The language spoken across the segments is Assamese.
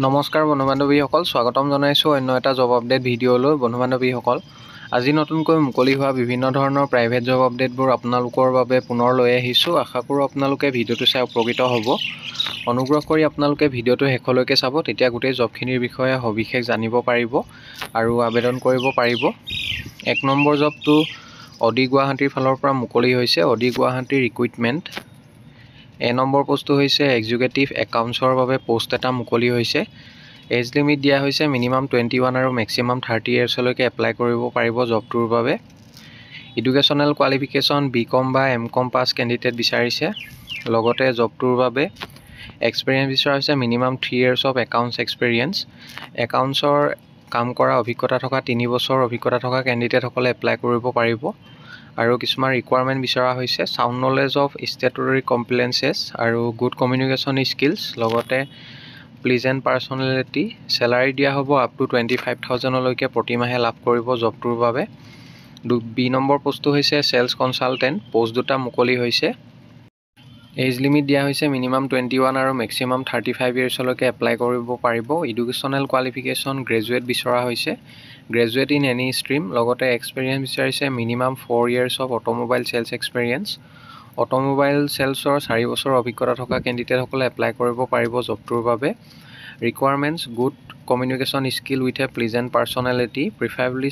নমস্কাৰ বন্ধু বান্ধৱীসকল, স্বাগতম জনাইছোঁ অন্য এটা জব আপডেট ভিডিঅ'লৈ। বন্ধু বান্ধৱীসকল, আজি নতুনকৈ মুকলি হোৱা বিভিন্ন ধৰণৰ প্ৰাইভেট জব আপডেটবোৰ আপোনালোকৰ বাবে পুনৰ লৈ আহিছোঁ। আশা কৰোঁ আপোনালোকে ভিডিঅ'টো চাই উপকৃত হ'ব। অনুগ্ৰহ কৰি আপোনালোকে ভিডিঅ'টো শেষলৈকে চাব, তেতিয়া গোটেই জবখিনিৰ বিষয়ে সবিশেষ জানিব পাৰিব আৰু আবেদন কৰিব পাৰিব। 1 নম্বৰ জবটো অডি গুৱাহাটীৰ ফালৰ পৰা মুকলি হৈছে, অডি গুৱাহাটীৰ ৰিক্ৰুইটমেণ্ট। নম্বৰ পোষ্টটো হৈছে এক্সিকিউটিভ একাউণ্টছৰ বাবে পোষ্ট এটা মুকলি হৈছে। এজ লিমিট দিয়া হৈছে মিনিমাম 21 আৰু মেক্সিমাম 30 ইয়াৰ্ছলৈকে এপ্লাই কৰিব পাৰিব জবটোৰ বাবে। এডুকেশ্যনেল কোৱালিফিকেশ্যন BCom বা MCom পাছ কেণ্ডিডেট বিচাৰিছে। লগতে জবটোৰ বাবে এক্সপিৰিয়েঞ্চ বিচৰা হৈছে minimum 3 years of accounts experience. একাউণ্টছৰ কাম কৰা অভিজ্ঞতা থকা 3 বছৰ অভিজ্ঞতা থকা কেণ্ডিডেটসকলে এপ্লাই কৰিব পাৰিব। আৰু কিছুমান ৰিকুৱাৰমেণ্ট বিচৰা হৈছে চাউণ্ড নলেজ অফ ষ্টেটুটৰী কমপ্লেইন্সেছ আৰু গুড কমিউনিকেশ্যন স্কিলছ, লগতে প্লিজেণ্ট পাৰ্চনেলিটি। চেলাৰী দিয়া হ'ব আপ টু 25,000লৈকে প্ৰতিমাহে লাভ কৰিব জবটোৰ বাবে। বি নম্বৰ পোষ্টটো হৈছে চেলছ কনচালটেণ্ট, পোষ্ট দুটা মুকলি হৈছে। এজ লিমিট দিয়া হৈছে মিনিমাম 21 আৰু মেক্সিমাম 35 ইয়াৰ্ছলৈকে এপ্লাই কৰিব পাৰিব। এডুকেশ্যনেল কোৱালিফিকেশ্যন গ্ৰেজুৱেট বিচৰা হৈছে, গ্ৰেজুৱেট ইন এনি ষ্ট্ৰীম। লগতে এক্সপিৰিয়েঞ্চ বিচাৰিছে minimum 4 years of automobile sales experience. Automobile চেলছৰ 4 বছৰ অভিজ্ঞতা থকা কেণ্ডিডেটসকলে এপ্লাই কৰিব পাৰিব জবটোৰ বাবে। Requirements good communication skill with a pleasant personality, preferably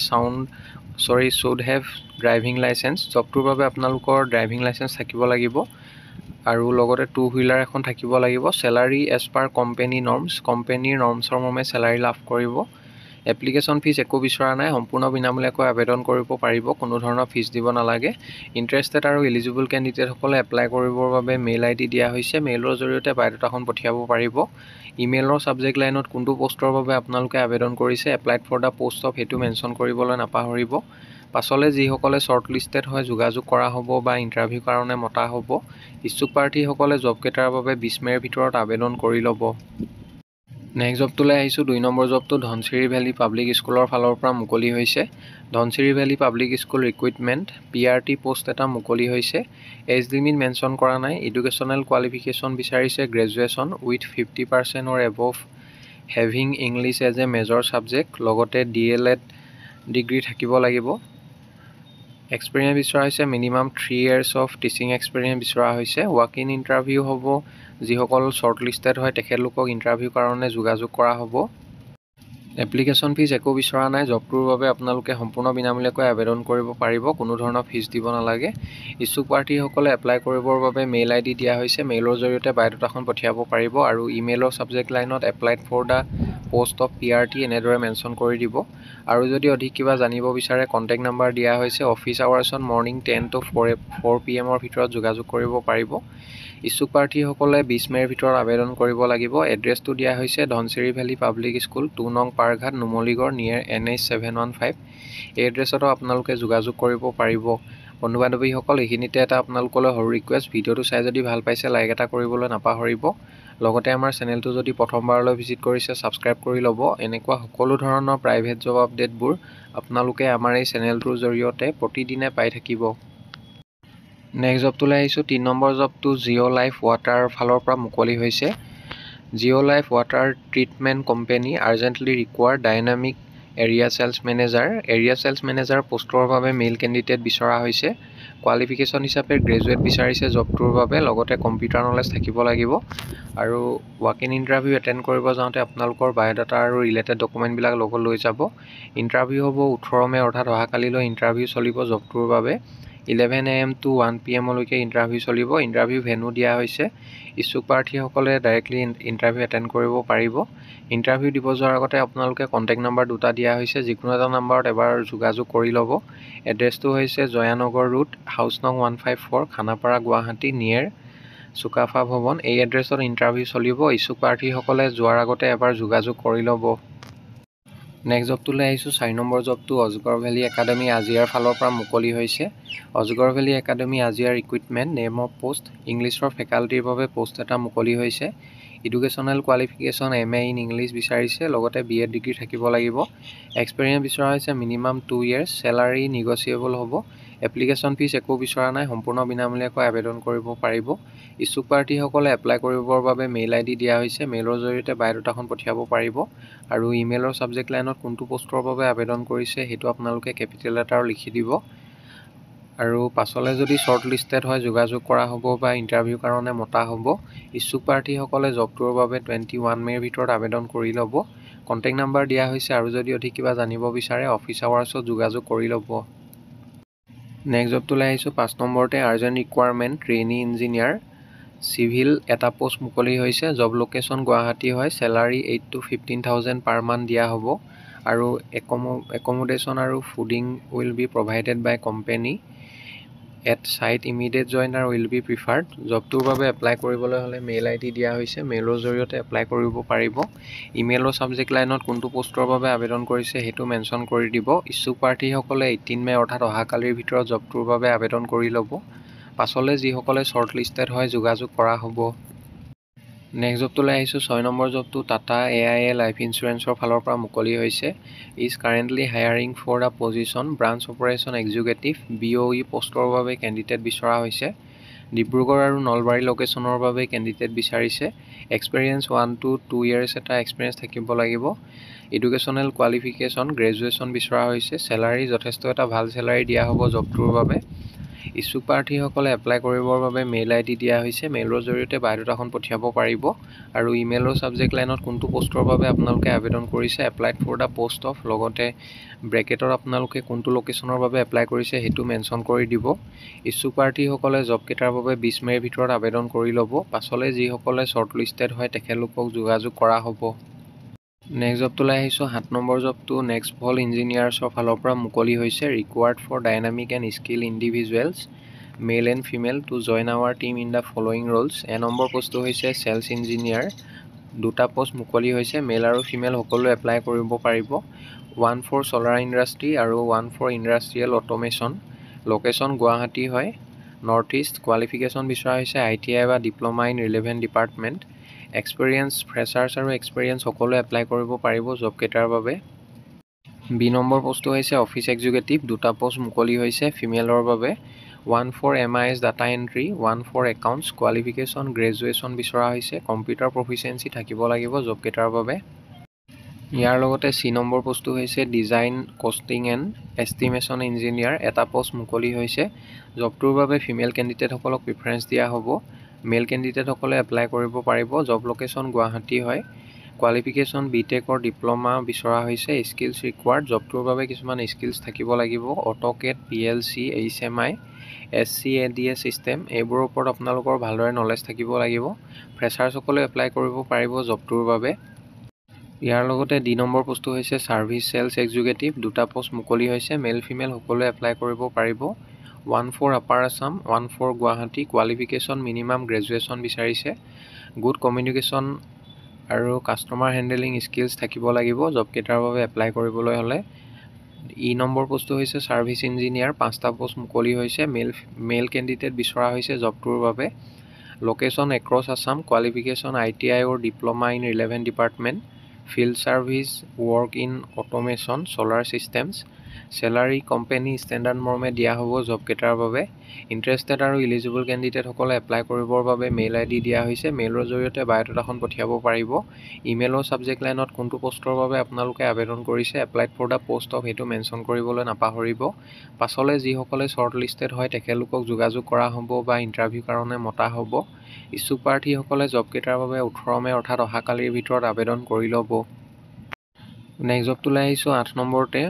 should have driving licence. জবটোৰ বাবে আপোনালোকৰ ড্ৰাইভিং লাইচেঞ্চ থাকিব লাগিব আৰু লগতে 2 wheeler এখন থাকিব লাগিব। Salary as per company norms, কোম্পেনীৰ নৰ্মছৰ মৰ্মে চেলাৰী লাভ কৰিব। এপ্লিকেশ্যন ফিজ একো বিচৰা নাই, সম্পূৰ্ণ বিনামূলীয়াকৈ আবেদন কৰিব পাৰিব, কোনো ধৰণৰ ফিজ দিব নালাগে। ইণ্টাৰেষ্টেড আৰু এলিজিবল কেণ্ডিডেটসকলে এপ্লাই কৰিবৰ বাবে মেইল ID দিয়া হৈছে। মেইলৰ জৰিয়তে বায়'ডাটাখন পঠিয়াব পাৰিব। ইমেইলৰ ছাবজেক্ট লাইনত কোনটো পোষ্টৰ বাবে আপোনালোকে আবেদন কৰিছে, applied for the post of, সেইটো মেনশ্যন কৰিবলৈ নাপাহৰিব। পাছলৈ যিসকলে শ্বৰ্টলিষ্টেড হয় যোগাযোগ কৰা হ'ব বা ইণ্টাৰভিউৰ কাৰণে মতা হ'ব। ইচ্ছুক প্ৰাৰ্থীসকলে জবকেইটাৰ বাবে 20 মে'ৰ ভিতৰত আবেদন কৰি ল'ব। নেক্সট জবটোলৈ আহিছোঁ। 2 নম্বৰ জবটো ধনচিৰি ভেলী পাব্লিক স্কুলৰ ফালৰ পৰা মুকলি হৈছে। Dhansiri Valley Public School recruitment PRT post এটা মুকলি হৈছে। এজ লিমিট মেনশ্যন কৰা নাই। এডুকেশ্যনেল কোৱালিফিকেশ্যন বিচাৰিছে graduation with 50% or above having English as a major subject, লগতে DLED ডিগ্ৰী থাকিব লাগিব। এক্সপিৰিয়েঞ্চ বিচৰা হৈছে minimum 3 years of teaching experience বিচৰা হৈছে। ৱাক ইন ইণ্টাৰভিউ হ'ব, যিসকল শ্বৰ্টলিষ্টেড হয় তেখেতলোকক ইণ্টাৰভিউৰ কাৰণে যোগাযোগ কৰা হ'ব। এপ্লিকেশ্যন ফিজ একো বিচৰা নাই। জবটোৰ বাবে আপোনালোকে সম্পূৰ্ণ বিনামূলীয়াকৈ আবেদন কৰিব পাৰিব, কোনো ধৰণৰ ফিজ দিব নালাগে। ইচ্ছুক প্ৰাৰ্থীসকলে এপ্লাই কৰিবৰ বাবে মেইল ID দিয়া হৈছে। মেইলৰ জৰিয়তে বায়'ডাটাখন পঠিয়াব পাৰিব আৰু ইমেইলৰ ছাবজেক্ট লাইনত applied for the post of PRT এনেদৰে মেনশ্যন কৰি দিব। আৰু যদি অধিক কিবা জানিব বিচাৰে কণ্টেক্ট নাম্বাৰ দিয়া হৈছে। অফিচ আৱাৰ্ছত মৰ্ণিং 10 to 4 PM ভিতৰত যোগাযোগ কৰিব পাৰিব। ইচ্ছুক প্ৰাৰ্থীসকলে 20 মে'ৰ ভিতৰত আবেদন কৰিব লাগিব। এড্ৰেছটো দিয়া হৈছে ধনচিৰি ভেলী পাব্লিক স্কুল, 2 নং পাৰঘাট, নুমলীগড়, নিয়েৰ NH 715। এই এড্ৰেছতো আপোনালোকে যোগাযোগ কৰিব পাৰিব। বন্ধু বান্ধৱীসকল, এইখিনিতে এটা আপোনালোকলৈ সৰু ৰিকুৱেষ্ট, ভিডিঅ'টো চাই যদি ভাল পাইছে লাইক এটা কৰিবলৈ নাপাহৰিব। লগতে আমাৰ চেনেলটো যদি প্ৰথমবাৰলৈ ভিজিট কৰিছে ছাবস্ক্ৰাইব কৰি ল'ব। এনেকুৱা সকলো ধৰণৰ প্ৰাইভেট জব আপডেটবোৰ আপোনালোকে আমাৰ এই চেনেলটোৰ জৰিয়তে প্ৰতিদিনে পাই থাকিব। নেক্সট জবটোলৈ আহিছোঁ। 3 নম্বৰ জবটো জিঅ' লাইফ ৱাটাৰ ফালৰ পৰা মুকলি হৈছে। Geo' Life Water treatment company urgently require dynamic area sales manager. Area sales manager পোষ্টৰ বাবে মেইল কেণ্ডিডেট বিচৰা হৈছে। কোৱালিফিকেশ্যন হিচাপে গ্ৰেজুৱেট বিচাৰিছে জবটোৰ বাবে, লগতে কম্পিউটাৰ নলেজ থাকিব লাগিব। আৰু ৱাক ইন ইণ্টাৰভিউ এটেণ্ড কৰিব যাওঁতে আপোনালোকৰ বায়'ডাটা আৰু ৰিলেটেড ডকুমেণ্টবিলাক লগত লৈ যাব। ইণ্টাৰভিউ হ'ব 18 মে' অৰ্থাৎ অহাকালিলৈ ইণ্টাৰভিউ চলিব জবটোৰ বাবে। 11 AM to 1 PM লৈকে ইণ্টাৰভিউ চলিব। ইণ্টাৰভিউ ভেনু দিয়া হৈছে। ইচ্ছুক প্ৰাৰ্থীসকলে ডাইৰেক্টলি ইণ্টাৰভিউ এটেণ্ড কৰিব পাৰিব। ইণ্টাৰভিউ দিব যোৱাৰ আগতে আপোনালোকে কণ্টেক্ট নাম্বাৰ দুটা দিয়া হৈছে, যিকোনো এটা নাম্বাৰত এবাৰ যোগাযোগ কৰি ল'ব। এড্ৰেছটো হৈছে জয়ানগৰ ৰোড, হাউচ নং 154, খানাপাৰা, গুৱাহাটী, নিয়েৰ চুকাফা ভৱন। এই এড্ৰেছত ইণ্টাৰভিউ চলিব। ইচ্ছুক প্ৰাৰ্থীসকলে যোৱাৰ আগতে এবাৰ যোগাযোগ কৰি ল'ব। নেক্সট জবটোলৈ আহিছোঁ। 4 নম্বৰ জবটো অজগৰ ভেলী একাডেমী আজিয়াৰ ফালৰ পৰা মুকলি হৈছে। অজগৰ ভেলী একাডেমী আজিয়াৰ ৰিক্ৰুইটমেণ্ট নেম অফ পোষ্ট ইংলিছৰ ফেকাল্টিৰ বাবে পোষ্ট এটা মুকলি হৈছে। Educational qualification MA in English বিচাৰিছে, লগতে BEd ডিগ্ৰী থাকিব লাগিব। এক্সপিৰিয়েঞ্চ বিচৰা হৈছে মিনিমাম 2 years। চেলাৰী নিগচিয়েবল হ'ব। এপ্লিকেশ্যন ফিজ একো বিচৰা নাই, সম্পূৰ্ণ বিনামূলীয়াকৈ আবেদন কৰিব পাৰিব। ইচ্ছুক প্ৰাৰ্থীসকলে এপ্লাই কৰিবৰ বাবে মেইল আইডি দিয়া হৈছে, মেইলৰ জৰিয়তে বায়'ডাটাখন পঠিয়াব পাৰিব আৰু ইমেইলৰ ছাবজেক্ট লাইনত কোনটো পষ্টৰ বাবে আবেদন কৰিছে সেইটো আপোনালোকে কেপিটেল লেটাৰ লিখি দিব। আৰু পাছলৈ যদি শ্বৰ্ট লিষ্টেড হয় যোগাযোগ কৰা হ'ব বা ইণ্টাৰভিউৰ কাৰণে মতা হ'ব। ইচ্ছুক প্ৰাৰ্থীসকলে জবটোৰ বাবে 21 মে'ৰ ভিতৰত আবেদন কৰি ল'ব। কণ্টেক্ট নাম্বাৰ দিয়া হৈছে আৰু যদি অধিক কিবা জানিব বিচাৰে অফিচ আৱাৰ্ছত যোগাযোগ কৰি ল'ব। নেক্সট জবটোলৈ আহিছোঁ 5 নম্বৰতে urgent requirement trainee engineer civil এটা পোষ্ট মুকলি হৈছে। জব লোকেশ্যন গুৱাহাটী হয়। চেলাৰী 8 to 15,000 পাৰ মান্থ দিয়া হ'ব আৰু একমোডেশ্যন আৰু fooding will be provided by company at site. Immediate joiner will be preferred. জবটোৰ বাবে এপ্লাই কৰিবলৈ হ'লে মেইল আইডি দিয়া হৈছে, মেইলৰ জৰিয়তে এপ্লাই কৰিব পাৰিব। ইমেইলৰ ছাবজেক্ট লাইনত কোনটো পষ্টৰ বাবে আবেদন কৰিছে সেইটো মেনশ্যন কৰি দিব। ইচ্ছুক প্ৰাৰ্থীসকলে 18 মে' অৰ্থাৎ অহাকালিৰ ভিতৰত জবটোৰ বাবে আবেদন কৰি ল'ব। পাছলৈ যিসকলে শ্বৰ্ট লিষ্টেড হয় যোগাযোগ কৰা হ'ব। নেক্সট জবটোলৈ আহিছোঁ 6 নম্বৰ জবটো টাটা AIA লাইফ ইঞ্চুৰেঞ্চৰ ফালৰ পৰা মুকলি হৈছে। Is currently hiring for the position branch operation executive BOE পষ্টৰ বাবে কেণ্ডিডেট বিচৰা হৈছে। ডিব্ৰুগড় আৰু নলবাৰী লোকেশ্যনৰ বাবে কেণ্ডিডেট বিচাৰিছে। এক্সপিৰিয়েঞ্চ 1 to 2 years এটা এক্সপিৰিয়েঞ্চ থাকিব লাগিব। এডুকেশ্যনেল কোৱালিফিকেশ্যন গ্ৰেজুৱেশ্যন বিচৰা হৈছে। চেলাৰী যথেষ্ট এটা ভাল চেলাৰী দিয়া হ'ব জবটোৰ বাবে। ইচ্ছুক প্ৰাৰ্থীসকলে এপ্লাই কৰিবৰ বাবে মেইল আইডি দিয়া হৈছে, মেইলৰ জৰিয়তে বায়'ডাটাখন পঠিয়াব পাৰিব আৰু ইমেইলৰ ছাবজেক্ট লাইনত কোনটো পষ্টৰ বাবে আপোনালোকে আবেদন কৰিছে applied for the post of, লগতে ব্ৰেকেটত আপোনালোকে কোনটো লোকেশ্যনৰ বাবে এপ্লাই কৰিছে সেইটো মেনশ্যন কৰি দিব। ইচ্ছুক প্ৰাৰ্থীসকলে জবকেইটাৰ বাবে 20 মে'ৰ ভিতৰত আবেদন কৰি ল'ব। পাছলৈ যিসকলে শ্বৰ্ট লিষ্টেড হয় তেখেতলোকক যোগাযোগ কৰা হ'ব। নেক্সট জবটোলৈ আহিছোঁ 7 নম্বৰ জবটো নেক্সট ভল ইঞ্জিনিয়াৰ্ছৰ ফালৰ পৰা মুকলি হৈছে। Required for dynamic and skill individuals male and female to join our team in the following roles. Number পোষ্টটো হৈছে চেলছ ইঞ্জিনিয়াৰ। দুটা পোষ্ট মুকলি হৈছে, মেল আৰু ফিমেল সকলোৱে এপ্লাই কৰিব পাৰিব। 1 for ছ'লাৰ ইণ্ডাষ্ট্ৰী আৰু 1 for industrial automation. Location Guwahati হয়। North east. কোৱালিফিকেশ্যন বিচৰা হৈছে ITI বা diploma in relevant department. Experience freshers আৰু এক্সপিৰিয়েঞ্চ সকলোৱে এপ্লাই কৰিব পাৰিব জবকেইটাৰ বাবে। B নম্বৰ পোষ্টটো হৈছে অফিচ এক্সিকিউটিভ। দুটা পোষ্ট মুকলি হৈছে ফিমেলৰ বাবে। 1 for MIS data entry, 1 for accounts. Qualification graduation বিচৰা হৈছে। কম্পিউটাৰ প্ৰফিচিয়েঞ্চি থাকিব লাগিব জবকেইটাৰ বাবে। ইয়াৰ লগতে C নম্বৰ পোষ্টটো হৈছে design costing and estimation engineer. এটা পোষ্ট মুকলি হৈছে। জবটোৰ বাবে ফিমেল কেণ্ডিডেটসকলক প্ৰিফাৰেঞ্চ দিয়া হ'ব। মেল কেণ্ডিডেটসকলে এপ্লাই কৰিব পাৰিব। জব লোকেশ্যন গুৱাহাটী হয়। কোৱালিফিকেশ্যন BTech or ডিপ্ল'মা বিচৰা হৈছে। Skills required. জবটোৰ বাবে কিছুমান স্কিলছ থাকিব লাগিব। AutoCAD, PLC, HMI, SCADA system এইবোৰৰ ওপৰত আপোনালোকৰ ভালদৰে নলেজ থাকিব লাগিব। ফ্ৰেছাৰ্ছসকলে এপ্লাই কৰিব পাৰিব জবটোৰ বাবে। ইয়াৰ লগতে D নম্বৰ পোষ্টটো হৈছে ছাৰ্ভিচ চেলছ এক্সিকিউটিভ। দুটা পোষ্ট মুকলি হৈছে। মেল ফিমেল সকলোৱে এপ্লাই কৰিব পাৰিব। 1 for upper Assam, 1 for Guwahati. Qualification minimum graduation বিচাৰিছে। গুড কমিউনিকেশ্যন আৰু কাষ্টমাৰ হেণ্ডেলিং স্কিলছ থাকিব লাগিব জবকেইটাৰ বাবে এপ্লাই কৰিবলৈ হ'লে। E নম্বৰ পোষ্টটো হৈছে ছাৰ্ভিচ ইঞ্জিনিয়াৰ। 5টা পোষ্ট মুকলি হৈছে। মেল কেণ্ডিডেট বিচৰা হৈছে জবটোৰ বাবে। Location across Assam. Qualification ITI or diploma in relevant department. Field service, work in automation, solar systems. Salary company standard মৰ্মে দিয়া হ'ব জবকেইটাৰ বাবে। ইণ্টাৰেষ্টেড আৰু ইলিজিবল কেণ্ডিডেটসকলে এপ্লাই কৰিবৰ বাবে মেইল আইডি দিয়া হৈছে, মেইলৰ জৰিয়তে বায়'ডাটাখন পঠিয়াব পাৰিব। ইমেইলৰ ছাবজেক্ট লাইনত কোনটো পষ্টৰ বাবে আপোনালোকে আবেদন কৰিছে applied for the post of সেইটো মেনশ্যন কৰিবলৈ নাপাহৰিব। পাছলৈ যিসকলে শ্বৰ্ট লিষ্টেড হয় তেখেতলোকক যোগাযোগ কৰা হ'ব বা ইণ্টাৰভিউৰ কাৰণে মতা হ'ব। ইচ্ছুক প্ৰাৰ্থীসকলে জবকেইটাৰ বাবে 18 মে' অৰ্থাৎ অহাকালিৰ ভিতৰত আবেদন কৰি ল'ব। নেক্সট জবটোলৈ আহিছোঁ 8 নম্বৰতে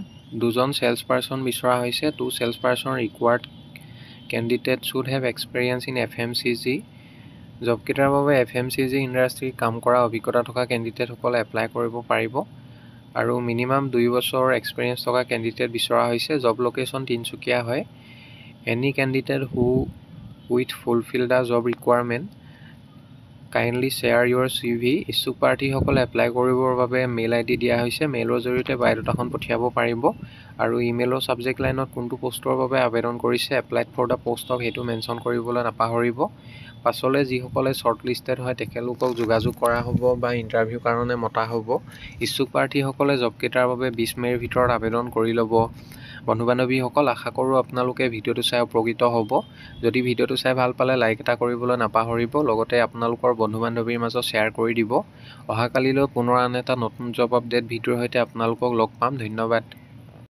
2জন চেলছ পাৰ্চন বিচৰা হৈছে। 2 sales person required candidate should have experience in FMCG। জবকেইটাৰ বাবে FMCG ইণ্ডাষ্ট্ৰীত কাম কৰা অভিজ্ঞতা থকা কেণ্ডিডেটসকলে এপ্লাই কৰিব পাৰিব আৰু মিনিমাম 2 বছৰ এক্সপিৰিয়েঞ্চ থকা কেণ্ডিডেট বিচৰা হৈছে। জব লোকেশ্যন তিনিচুকীয়া হয়। Any candidate who with fulfil the job requirement kindly share Euro CV। ইচ্ছুক প্ৰাৰ্থীসকলে এপ্লাই কৰিবৰ বাবে মেইল আইডি দিয়া হৈছে, মেইলৰ জৰিয়তে বায়'ডাটাখন পঠিয়াব পাৰিব আৰু ইমেইলৰ ছাবজেক্ট লাইনত কোনটো পষ্টৰ বাবে আবেদন কৰিছে applied for the post of সেইটো মেনশ্যন কৰিবলৈ নাপাহৰিব। পাছলৈ যিসকলে শ্বৰ্ট লিষ্টেড হয় তেখেতলোকক যোগাযোগ কৰা হ'ব বা ইণ্টাৰভিউৰ কাৰণে মতা হ'ব। ইচ্ছুক প্ৰাৰ্থীসকলে জবকেইটাৰ বাবে 20 মে'ৰ ভিতৰত আবেদন কৰি ল'ব। বন্ধু বান্ধৱীসকল, আশা কৰোঁ আপোনালোকে ভিডিঅ'টো চাই উপকৃত হ'ব। যদি ভিডিঅ'টো চাই ভাল পালে লাইক এটা কৰিবলৈ নাপাহৰিব, লগতে আপোনালোকৰ বন্ধু বান্ধৱীৰ মাজত শ্বেয়াৰ কৰি দিব। অহাকালিলৈ পুনৰ আন এটা নতুন জব আপডেট ভিডিঅ'ৰ সৈতে আপোনালোকক লগ পাম। ধন্যবাদ।